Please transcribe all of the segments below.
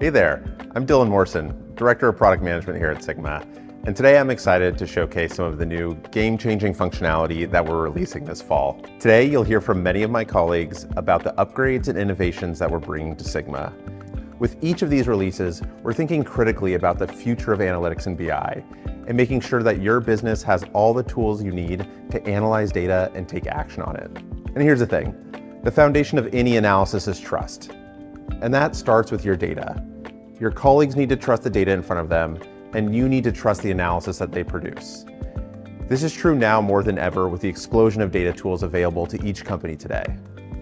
Hey there, I'm Dylan Morrison, Director of Product Management here at Sigma, and today I'm excited to showcase some of the new game-changing functionality that we're releasing this fall. Today, you'll hear from many of my colleagues about the upgrades and innovations that we're bringing to Sigma. With each of these releases, we're thinking critically about the future of analytics and BI, and making sure that your business has all the tools you need to analyze data and take action on it. And here's the thing, the foundation of any analysis is trust. And that starts with your data. Your colleagues need to trust the data in front of them, and you need to trust the analysis that they produce. This is true now more than ever with the explosion of data tools available to each company today.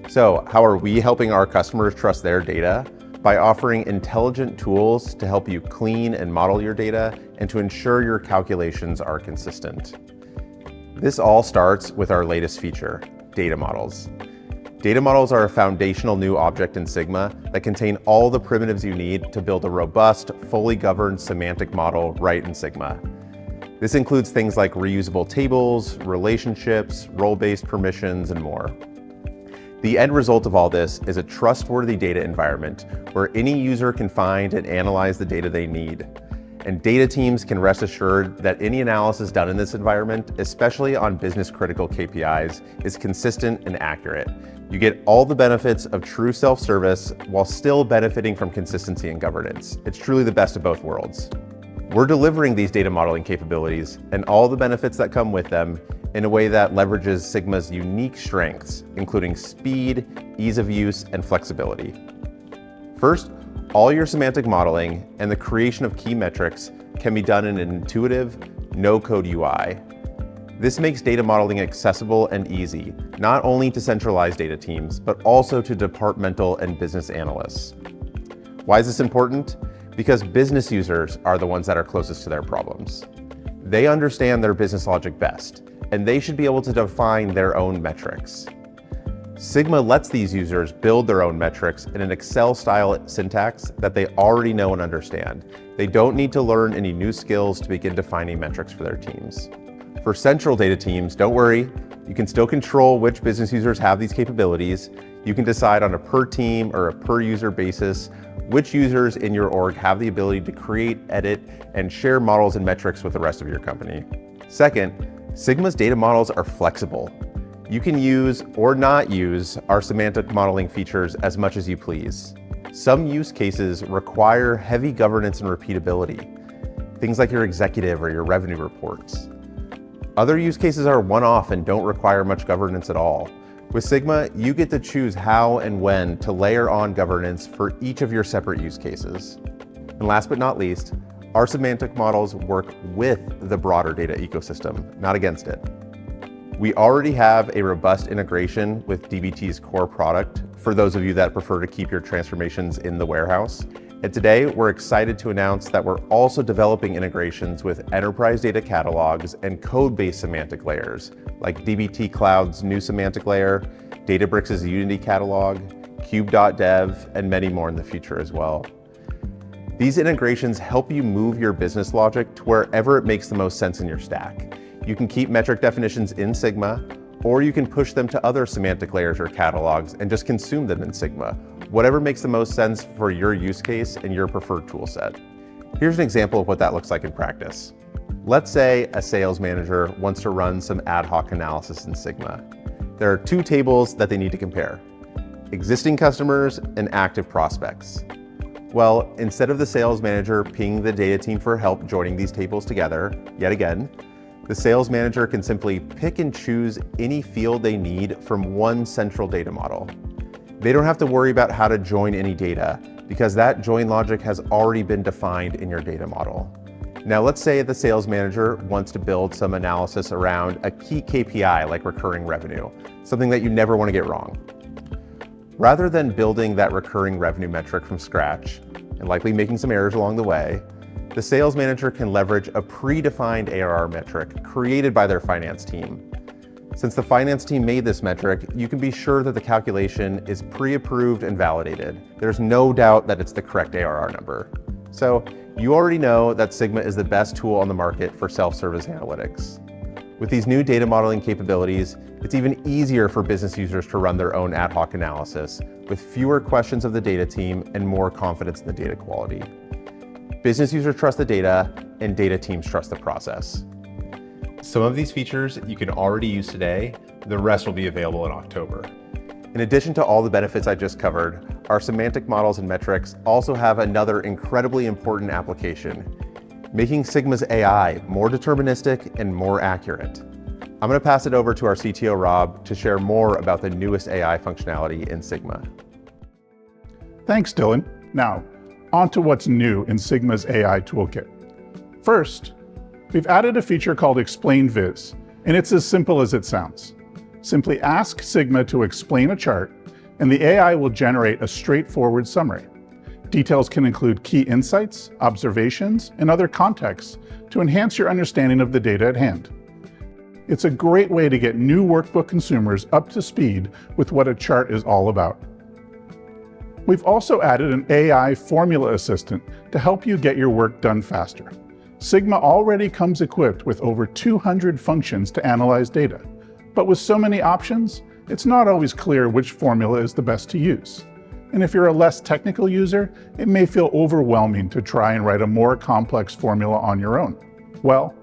So how are we helping our customers trust their data? By offering intelligent tools to help you clean and model your data and to ensure your calculations are consistent. This all starts with our latest feature, data models. Data models are a foundational new object in Sigma that contain all the primitives you need to build a robust, fully governed semantic model right in Sigma. This includes things like reusable tables, relationships, role-based permissions, and more. The end result of all this is a trustworthy data environment where any user can find and analyze the data they need. And data teams can rest assured that any analysis done in this environment, especially on business-critical KPIs, is consistent and accurate. You get all the benefits of true self-service while still benefiting from consistency and governance. It's truly the best of both worlds. We're delivering these data modeling capabilities and all the benefits that come with them in a way that leverages Sigma's unique strengths, including speed, ease of use, and flexibility. First, all your semantic modeling and the creation of key metrics can be done in an intuitive, no-code UI. This makes data modeling accessible and easy, not only to centralized data teams, but also to departmental and business analysts. Why is this important? Because business users are the ones that are closest to their problems. They understand their business logic best, and they should be able to define their own metrics. Sigma lets these users build their own metrics in an Excel-style syntax that they already know and understand. They don't need to learn any new skills to begin defining metrics for their teams. For central data teams, don't worry, you can still control which business users have these capabilities. You can decide on a per team or a per user basis which users in your org have the ability to create, edit, and share models and metrics with the rest of your company. Second, Sigma's data models are flexible. You can use or not use our semantic modeling features as much as you please. Some use cases require heavy governance and repeatability, things like your executive or your revenue reports. Other use cases are one-off and don't require much governance at all. With Sigma, you get to choose how and when to layer on governance for each of your separate use cases. And last but not least, our semantic models work with the broader data ecosystem, not against it. We already have a robust integration with dbt's core product for those of you that prefer to keep your transformations in the warehouse. And today, we're excited to announce that we're also developing integrations with enterprise data catalogs and code-based semantic layers, like dbt Cloud's new semantic layer, Databricks' Unity catalog, Cube.dev, and many more in the future as well. These integrations help you move your business logic to wherever it makes the most sense in your stack. You can keep metric definitions in Sigma, or you can push them to other semantic layers or catalogs and just consume them in Sigma, whatever makes the most sense for your use case and your preferred tool set. Here's an example of what that looks like in practice. Let's say a sales manager wants to run some ad hoc analysis in Sigma. There are two tables that they need to compare: existing customers and active prospects. Well, instead of the sales manager pinging the data team for help joining these tables together, yet again, the sales manager can simply pick and choose any field they need from one central data model. They don't have to worry about how to join any data because that join logic has already been defined in your data model. Now let's say the sales manager wants to build some analysis around a key KPI like recurring revenue, something that you never want to get wrong. Rather than building that recurring revenue metric from scratch and likely making some errors along the way, the sales manager can leverage a predefined ARR metric created by their finance team. Since the finance team made this metric, you can be sure that the calculation is pre-approved and validated. There's no doubt that it's the correct ARR number. So you already know that Sigma is the best tool on the market for self-service analytics. With these new data modeling capabilities, it's even easier for business users to run their own ad hoc analysis with fewer questions of the data team and more confidence in the data quality. Business users trust the data, and data teams trust the process. Some of these features you can already use today, the rest will be available in October. In addition to all the benefits I just covered, our semantic models and metrics also have another incredibly important application: making Sigma's AI more deterministic and more accurate. I'm going to pass it over to our CTO, Rob, to share more about the newest AI functionality in Sigma. Thanks, Dylan. Now, on to what's new in Sigma's AI toolkit. First, we've added a feature called Explain Viz, and it's as simple as it sounds. Simply ask Sigma to explain a chart, and the AI will generate a straightforward summary. Details can include key insights, observations, and other contexts to enhance your understanding of the data at hand. It's a great way to get new workbook consumers up to speed with what a chart is all about. We've also added an AI formula assistant to help you get your work done faster. Sigma already comes equipped with over 200 functions to analyze data, but with so many options, it's not always clear which formula is the best to use. And if you're a less technical user, it may feel overwhelming to try and write a more complex formula on your own. Well,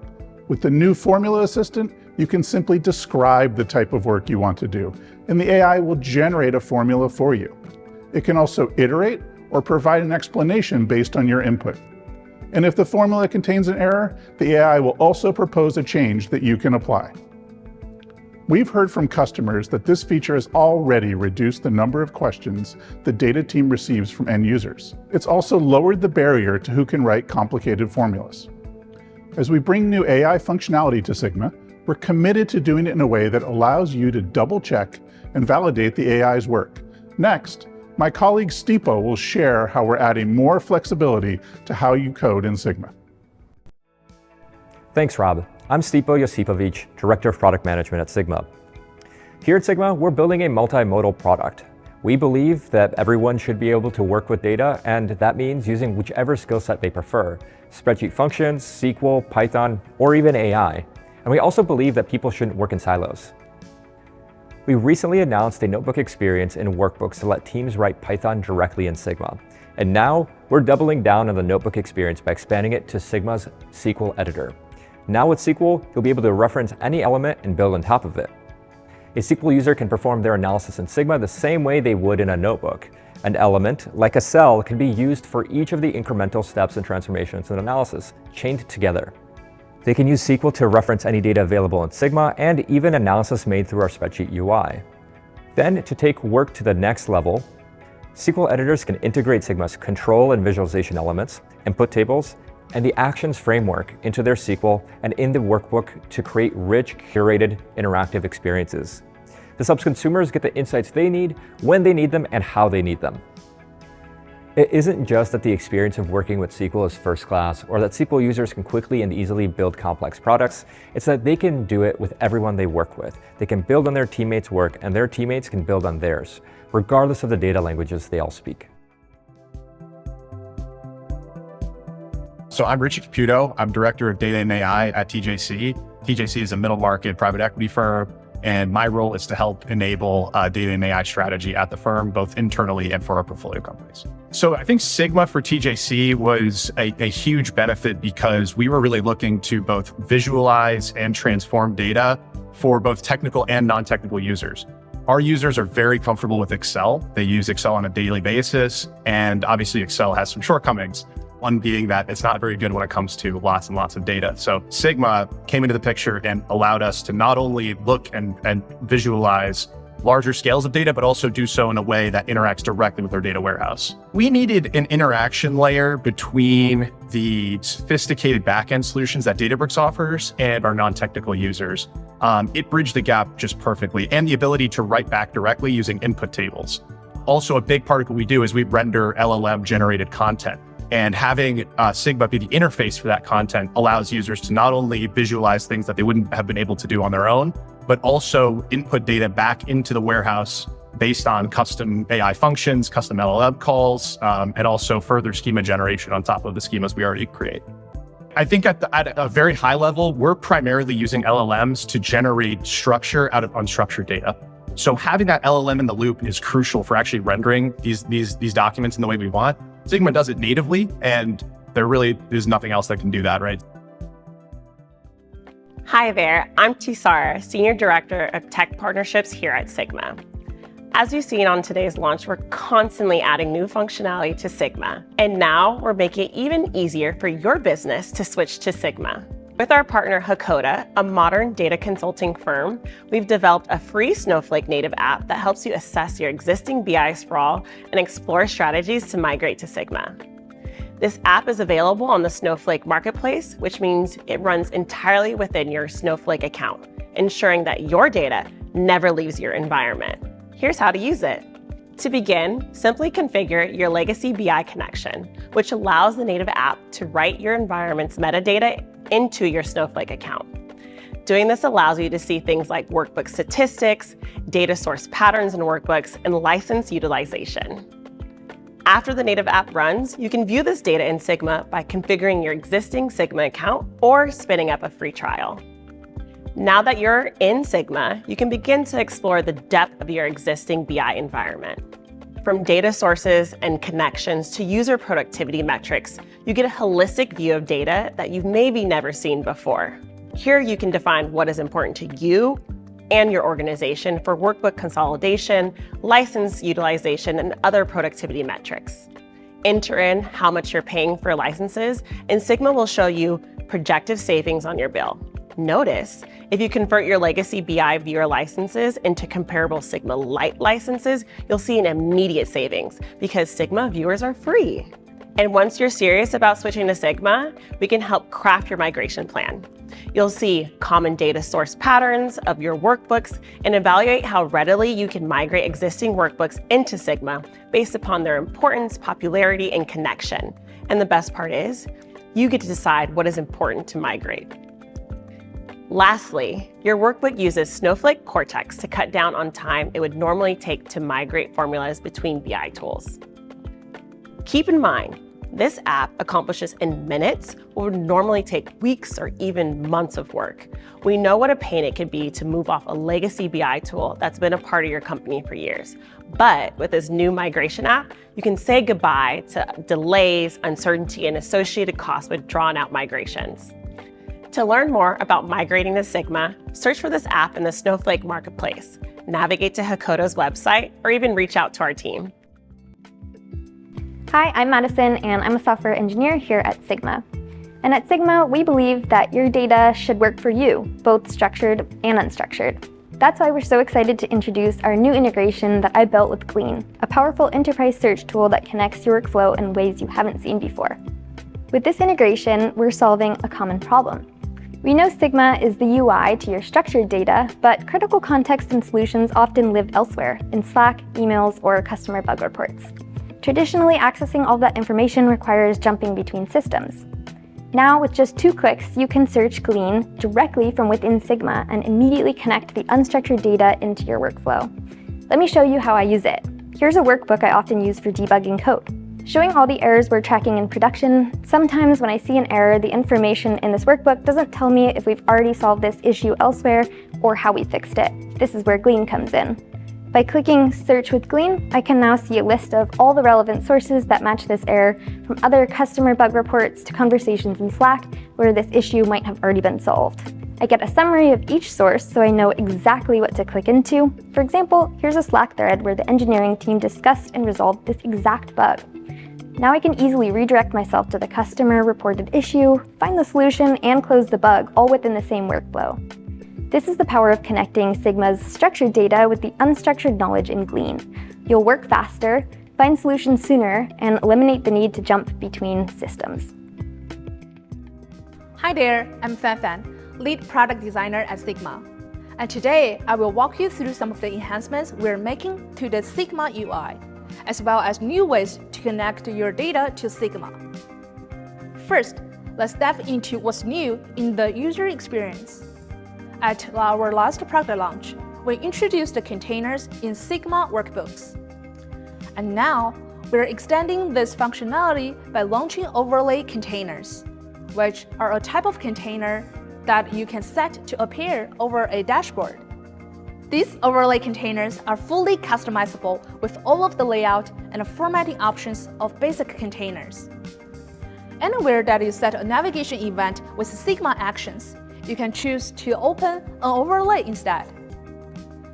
with the new formula assistant, you can simply describe the type of work you want to do, and the AI will generate a formula for you. It can also iterate or provide an explanation based on your input. And if the formula contains an error, the AI will also propose a change that you can apply. We've heard from customers that this feature has already reduced the number of questions the data team receives from end users. It's also lowered the barrier to who can write complicated formulas. As we bring new AI functionality to Sigma, we're committed to doing it in a way that allows you to double-check and validate the AI's work. Next, my colleague Stipo will share how we're adding more flexibility to how you code in Sigma. Thanks, Rob. I'm Stipo Josipovic, Director of Product Management at Sigma. Here at Sigma, we're building a multimodal product. We believe that everyone should be able to work with data, and that means using whichever skill set they prefer: spreadsheet functions, SQL, Python, or even AI. And we also believe that people shouldn't work in silos. We recently announced a notebook experience in workbooks to let teams write Python directly in Sigma. And now we're doubling down on the notebook experience by expanding it to Sigma's SQL Editor. Now with SQL, you'll be able to reference any element and build on top of it. A SQL user can perform their analysis in Sigma the same way they would in a notebook. An element, like a cell, can be used for each of the incremental steps and transformations in analysis, chained together. They can use SQL to reference any data available in Sigma and even analysis made through our spreadsheet UI. Then, to take work to the next level, SQL editors can integrate Sigma's control and visualization elements, input tables, and the actions framework into their SQL and in the workbook to create rich, curated, interactive experiences. This helps consumers get the insights they need, when they need them, and how they need them. It isn't just that the experience of working with SQL is first class, or that SQL users can quickly and easily build complex products. It's that they can do it with everyone they work with. They can build on their teammates' work, and their teammates can build on theirs, regardless of the data languages they all speak. So I'm Richie Caputo. I'm Director of Data and AI at TJC. TJC is a middle market private equity firm, and my role is to help enable data and AI strategy at the firm, both internally and for our portfolio companies. So I think Sigma for TJC was a huge benefit because we were really looking to both visualize and transform data for both technical and non-technical users. Our users are very comfortable with Excel. They use Excel on a daily basis, and obviously Excel has some shortcomings. One being that it's not very good when it comes to lots and lots of data. So Sigma came into the picture and allowed us to not only look and visualize larger scales of data, but also do so in a way that interacts directly with our data warehouse. We needed an interaction layer between the sophisticated backend solutions that Databricks offers and our non-technical users. It bridged the gap just perfectly, and the ability to write back directly using input tables. Also, a big part of what we do is we render LLM generated content. And having Sigma be the interface for that content allows users to not only visualize things that they wouldn't have been able to do on their own, but also input data back into the warehouse based on custom AI functions, custom LLM calls, and also further schema generation on top of the schemas we already create. I think at a very high level, we're primarily using LLMs to generate structure out of unstructured data. So having that LLM in the loop is crucial for actually rendering these documents in the way we want. Sigma does it natively, and there really is nothing else that can do that, right? Hi there, I'm Tisara, Senior Director of Tech Partnerships here at Sigma. As you've seen on today's launch, we're constantly adding new functionality to Sigma. And now we're making it even easier for your business to switch to Sigma. With our partner Hakkōda, a modern data consulting firm, we've developed a free Snowflake Native App that helps you assess your existing BI sprawl and explore strategies to migrate to Sigma. This app is available on the Snowflake Marketplace, which means it runs entirely within your Snowflake account, ensuring that your data never leaves your environment. Here's how to use it. To begin, simply configure your legacy BI connection, which allows the native app to write your environment's metadata into your Snowflake account. Doing this allows you to see things like workbook statistics, data source patterns in workbooks, and license utilization. After the native app runs, you can view this data in Sigma by configuring your existing Sigma account or spinning up a free trial. Now that you're in Sigma, you can begin to explore the depth of your existing BI environment. From data sources and connections to user productivity metrics, you get a holistic view of data that you've maybe never seen before. Here you can define what is important to you and your organization for workbook consolidation, license utilization, and other productivity metrics. Enter in how much you're paying for licenses, and Sigma will show you projected savings on your bill. Notice, if you convert your legacy BI viewer licenses into comparable Sigma Lite licenses, you'll see an immediate savings because Sigma viewers are free. And once you're serious about switching to Sigma, we can help craft your migration plan. You'll see common data source patterns of your workbooks and evaluate how readily you can migrate existing workbooks into Sigma based upon their importance, popularity, and connection. And the best part is, you get to decide what is important to migrate. Lastly, your workbook uses Snowflake Cortex to cut down on time it would normally take to migrate formulas between BI tools. Keep in mind, this app accomplishes in minutes what would normally take weeks or even months of work. We know what a pain it can be to move off a legacy BI tool that's been a part of your company for years. But with this new migration app, you can say goodbye to delays, uncertainty, and associated costs with drawn-out migrations. To learn more about migrating to Sigma, search for this app in the Snowflake Marketplace, navigate to Hakkōda's website, or even reach out to our team. Hi, I'm Madison, and I'm a software engineer here at Sigma. And at Sigma, we believe that your data should work for you, both structured and unstructured. That's why we're so excited to introduce our new integration that I built with Glean, a powerful enterprise search tool that connects your workflow in ways you haven't seen before. With this integration, we're solving a common problem. We know Sigma is the UI to your structured data, but critical context and solutions often live elsewhere, in Slack, emails, or customer bug reports. Traditionally, accessing all that information requires jumping between systems. Now, with just 2 clicks, you can search Glean directly from within Sigma and immediately connect the unstructured data into your workflow. Let me show you how I use it. Here's a workbook I often use for debugging code. Showing all the errors we're tracking in production, sometimes when I see an error, the information in this workbook doesn't tell me if we've already solved this issue elsewhere or how we fixed it. This is where Glean comes in. By clicking Search with Glean, I can now see a list of all the relevant sources that match this error, from other customer bug reports to conversations in Slack where this issue might have already been solved. I get a summary of each source so I know exactly what to click into. For example, here's a Slack thread where the engineering team discussed and resolved this exact bug. Now I can easily redirect myself to the customer-reported issue, find the solution, and close the bug, all within the same workflow. This is the power of connecting Sigma's structured data with the unstructured knowledge in Glean. You'll work faster, find solutions sooner, and eliminate the need to jump between systems. Hi there, I'm Fan, lead product designer at Sigma. And today, I will walk you through some of the enhancements we're making to the Sigma UI, as well as new ways to connect your data to Sigma. First, let's dive into what's new in the user experience. At our last product launch, we introduced the containers in Sigma workbooks. And now, we're extending this functionality by launching overlay containers. which are a type of container that you can set to appear over a dashboard. These overlay containers are fully customizable with all of the layout and formatting options of basic containers. Anywhere that you set a navigation event with Sigma actions, you can choose to open an overlay instead.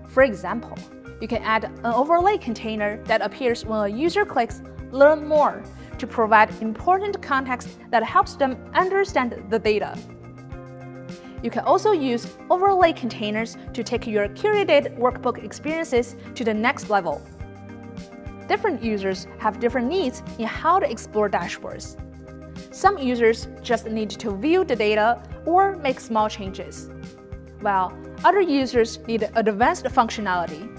For example, you can add an overlay container that appears when a user clicks Learn More to provide important context that helps them understand the data. You can also use overlay containers to take your curated workbook experiences to the next level. Different users have different needs in how to explore dashboards. Some users just need to view the data or make small changes, while other users need advanced functionality.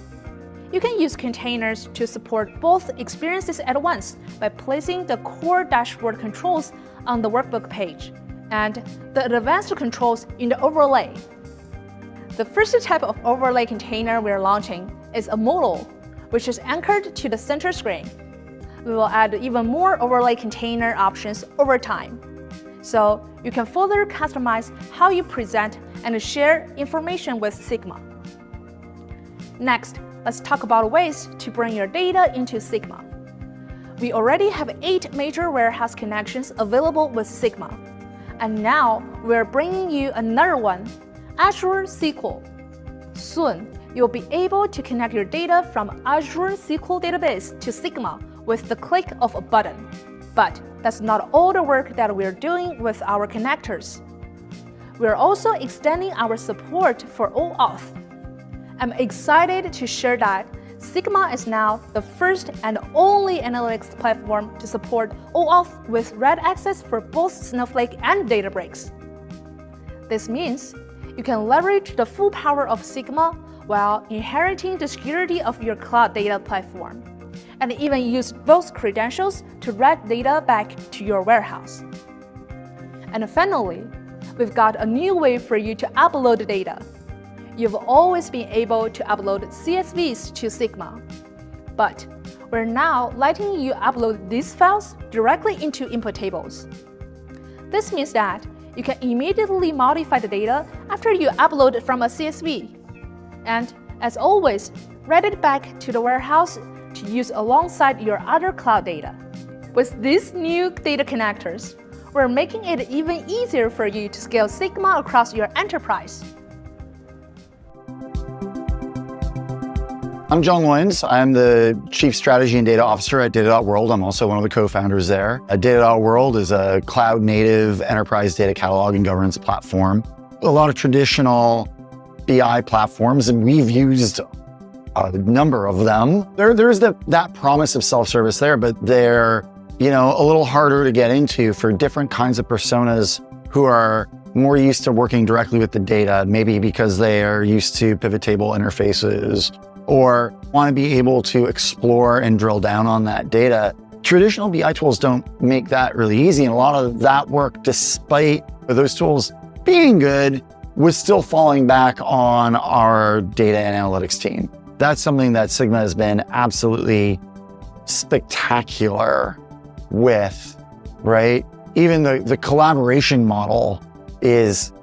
You can use containers to support both experiences at once by placing the core dashboard controls on the workbook page and the advanced controls in the overlay. The first type of overlay container we're launching is a modal, which is anchored to the center screen. We will add even more overlay container options over time, so you can further customize how you present and share information with Sigma. Next, let's talk about ways to bring your data into Sigma. We already have 8 major warehouse connections available with Sigma. And now we're bringing you another one, Azure SQL. Soon, you'll be able to connect your data from Azure SQL database to Sigma with the click of a button. But that's not all the work that we're doing with our connectors. We're also extending our support for OAuth. I'm excited to share that Sigma is now the first and only analytics platform to support OAuth with read access for both Snowflake and Databricks. This means you can leverage the full power of Sigma while inheriting the security of your cloud data platform, and even use those credentials to read data back to your warehouse. And finally, we've got a new way for you to upload data. You've always been able to upload CSVs to Sigma, but we're now letting you upload these files directly into input tables. This means that you can immediately modify the data after you upload it from a CSV, and as always, read it back to the warehouse to use alongside your other cloud data. With these new data connectors, we're making it even easier for you to scale Sigma across your enterprise. I'm John Loyens. I'm the Chief Strategy and Data Officer at data.world. I'm also one of the co-founders there. Data.world is a cloud-native enterprise data catalog and governance platform. A lot of traditional BI platforms, and we've used a number of them. There's that promise of self-service there, but they're a little harder to get into for different kinds of personas who are more used to working directly with the data, maybe because they are used to pivot table interfaces or want to be able to explore and drill down on that data. Traditional BI tools don't make that really easy, and a lot of that work, despite those tools being good, was still falling back on our data and analytics team. That's something that Sigma has been absolutely spectacular with, right? Even the collaboration model is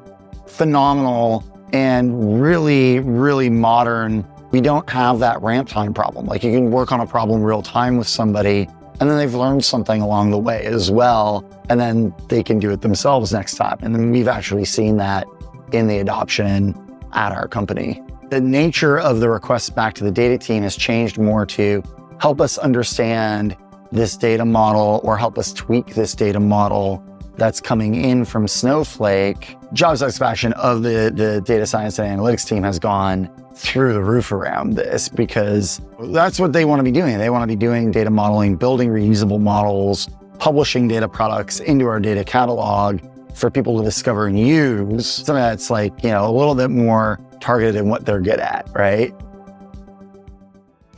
phenomenal and really, really modern. We don't have that ramp time problem. Like, you can work on a problem real time with somebody, and then they've learned something along the way as well, and then they can do it themselves next time. And then we've actually seen that in the adoption at our company. The nature of the requests back to the data team has changed more to help us understand this data model or help us tweak this data model that's coming in from Snowflake. Job satisfaction of the data science and analytics team has gone through the roof around this, because that's what they want to be doing. They want to be doing data modeling, building reusable models, publishing data products into our data catalog for people to discover and use. Something that's like, a little bit more targeted in what they're good at, right?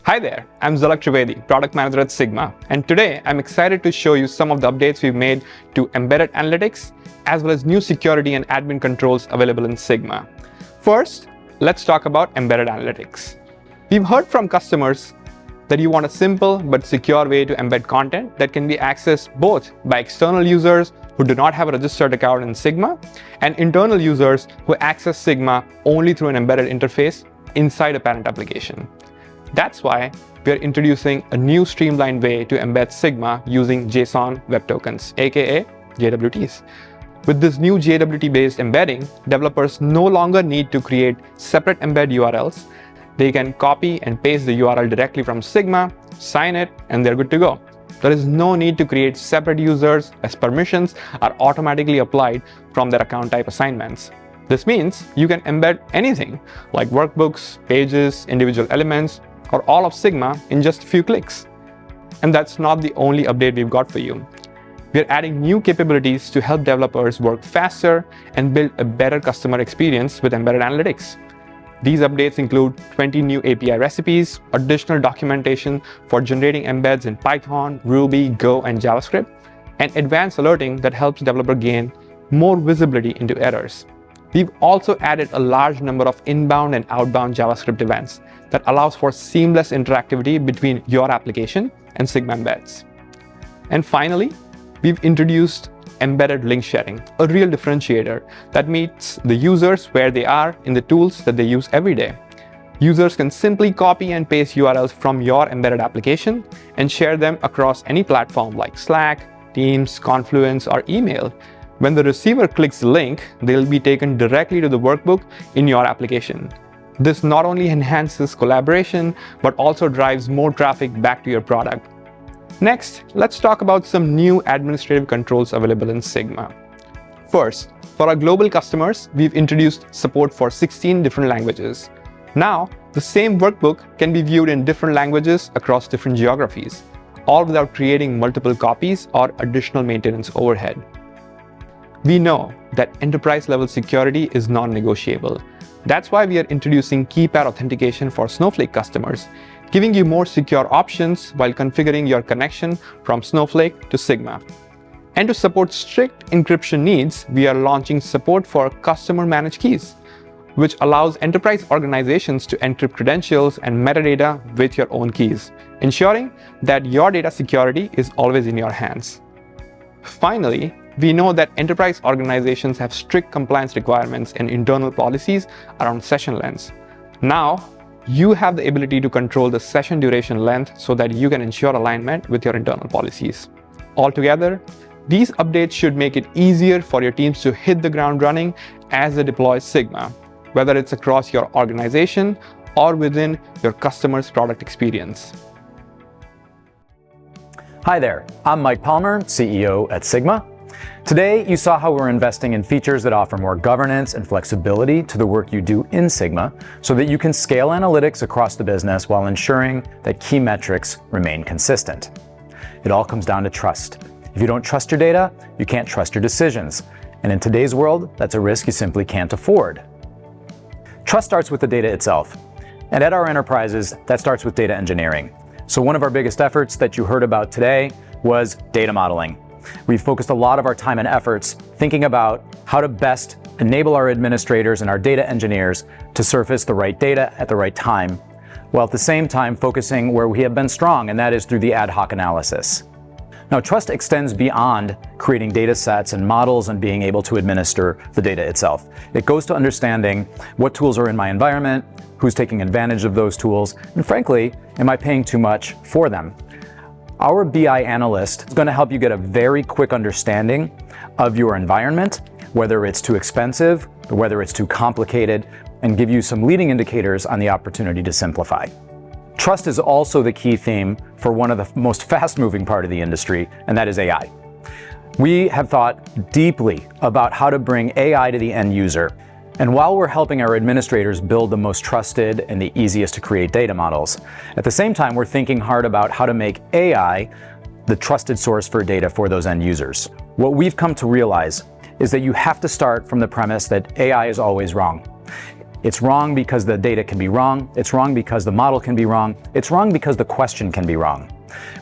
Hi there, I'm Zalak Trivedi, Product Manager at Sigma, and today I'm excited to show you some of the updates we've made to embedded analytics, as well as new security and admin controls available in Sigma. First, let's talk about embedded analytics. We've heard from customers that you want a simple but secure way to embed content that can be accessed both by external users who do not have a registered account in Sigma and internal users who access Sigma only through an embedded interface inside a parent application. That's why we are introducing a new streamlined way to embed Sigma using JSON Web Tokens, aka JWTs. With this new JWT-based embedding, developers no longer need to create separate embed URLs. They can copy and paste the URL directly from Sigma, sign it, and they're good to go. There is no need to create separate users as permissions are automatically applied from their account type assignments. This means you can embed anything like workbooks, pages, individual elements, or all of Sigma in just a few clicks. And that's not the only update we've got for you. We're adding new capabilities to help developers work faster and build a better customer experience with embedded analytics. These updates include 20 new API recipes, additional documentation for generating embeds in Python, Ruby, Go, and JavaScript, and advanced alerting that helps developers gain more visibility into errors. We've also added a large number of inbound and outbound JavaScript events that allows for seamless interactivity between your application and Sigma embeds. And finally, we've introduced embedded link sharing, a real differentiator that meets the users where they are in the tools that they use every day. Users can simply copy and paste URLs from your embedded application and share them across any platform like Slack, Teams, Confluence, or email. When the receiver clicks the link, they'll be taken directly to the workbook in your application. This not only enhances collaboration, but also drives more traffic back to your product. Next, let's talk about some new administrative controls available in Sigma. First, for our global customers, we've introduced support for 16 different languages. Now, the same workbook can be viewed in different languages across different geographies, all without creating multiple copies or additional maintenance overhead. We know that enterprise-level security is non-negotiable. That's why we are introducing keypad authentication for Snowflake customers, giving you more secure options while configuring your connection from Snowflake to Sigma. And to support strict encryption needs, we are launching support for customer-managed keys, which allows enterprise organizations to encrypt credentials and metadata with your own keys, ensuring that your data security is always in your hands. Finally, we know that enterprise organizations have strict compliance requirements and internal policies around session lengths. Now, you have the ability to control the session duration length so that you can ensure alignment with your internal policies. Altogether, these updates should make it easier for your teams to hit the ground running as they deploy Sigma, whether it's across your organization or within your customer's product experience. Hi there, I'm Mike Palmer, CEO at Sigma. Today, you saw how we're investing in features that offer more governance and flexibility to the work you do in Sigma so that you can scale analytics across the business while ensuring that key metrics remain consistent. It all comes down to trust. If you don't trust your data, you can't trust your decisions. And in today's world, that's a risk you simply can't afford. Trust starts with the data itself. And at our enterprises, that starts with data engineering. So one of our biggest efforts that you heard about today was data modeling. We've focused a lot of our time and efforts thinking about how to best enable our administrators and our data engineers to surface the right data at the right time, while at the same time focusing where we have been strong, and that is through the ad hoc analysis. Now, trust extends beyond creating data sets and models and being able to administer the data itself. It goes to understanding what tools are in my environment, who's taking advantage of those tools, and frankly, am I paying too much for them? Our BI Analyst is going to help you get a very quick understanding of your environment, whether it's too expensive, or whether it's too complicated, and give you some leading indicators on the opportunity to simplify. Trust is also the key theme for one of the most fast-moving part of the industry, and that is AI. We have thought deeply about how to bring AI to the end user. And while we're helping our administrators build the most trusted and the easiest to create data models, at the same time, we're thinking hard about how to make AI the trusted source for data for those end users. What we've come to realize is that you have to start from the premise that AI is always wrong. It's wrong because the data can be wrong. It's wrong because the model can be wrong. It's wrong because the question can be wrong.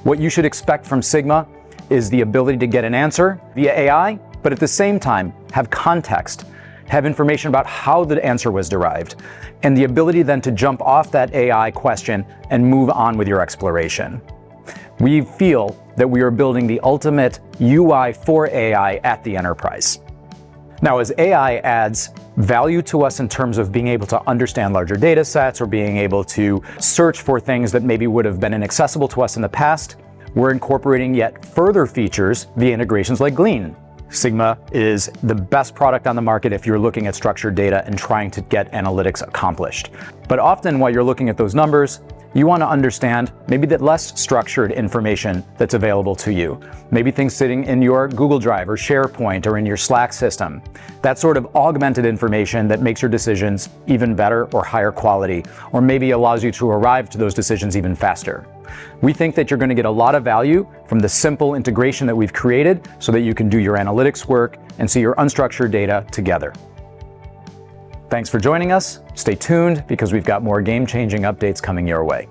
What you should expect from Sigma is the ability to get an answer via AI, but at the same time, have context have information about how the answer was derived, and the ability then to jump off that AI question and move on with your exploration. We feel that we are building the ultimate UI for AI at the enterprise. Now, as AI adds value to us in terms of being able to understand larger data sets or being able to search for things that maybe would have been inaccessible to us in the past, we're incorporating yet further features via integrations like Glean. Sigma is the best product on the market if you're looking at structured data and trying to get analytics accomplished. But often while you're looking at those numbers, you want to understand maybe that less structured information that's available to you. Maybe things sitting in your Google Drive or SharePoint or in your Slack system. That sort of augmented information that makes your decisions even better or higher quality, or maybe allows you to arrive to those decisions even faster. We think that you're going to get a lot of value from the simple integration that we've created so that you can do your analytics work and see your unstructured data together. Thanks for joining us. Stay tuned because we've got more game-changing updates coming your way.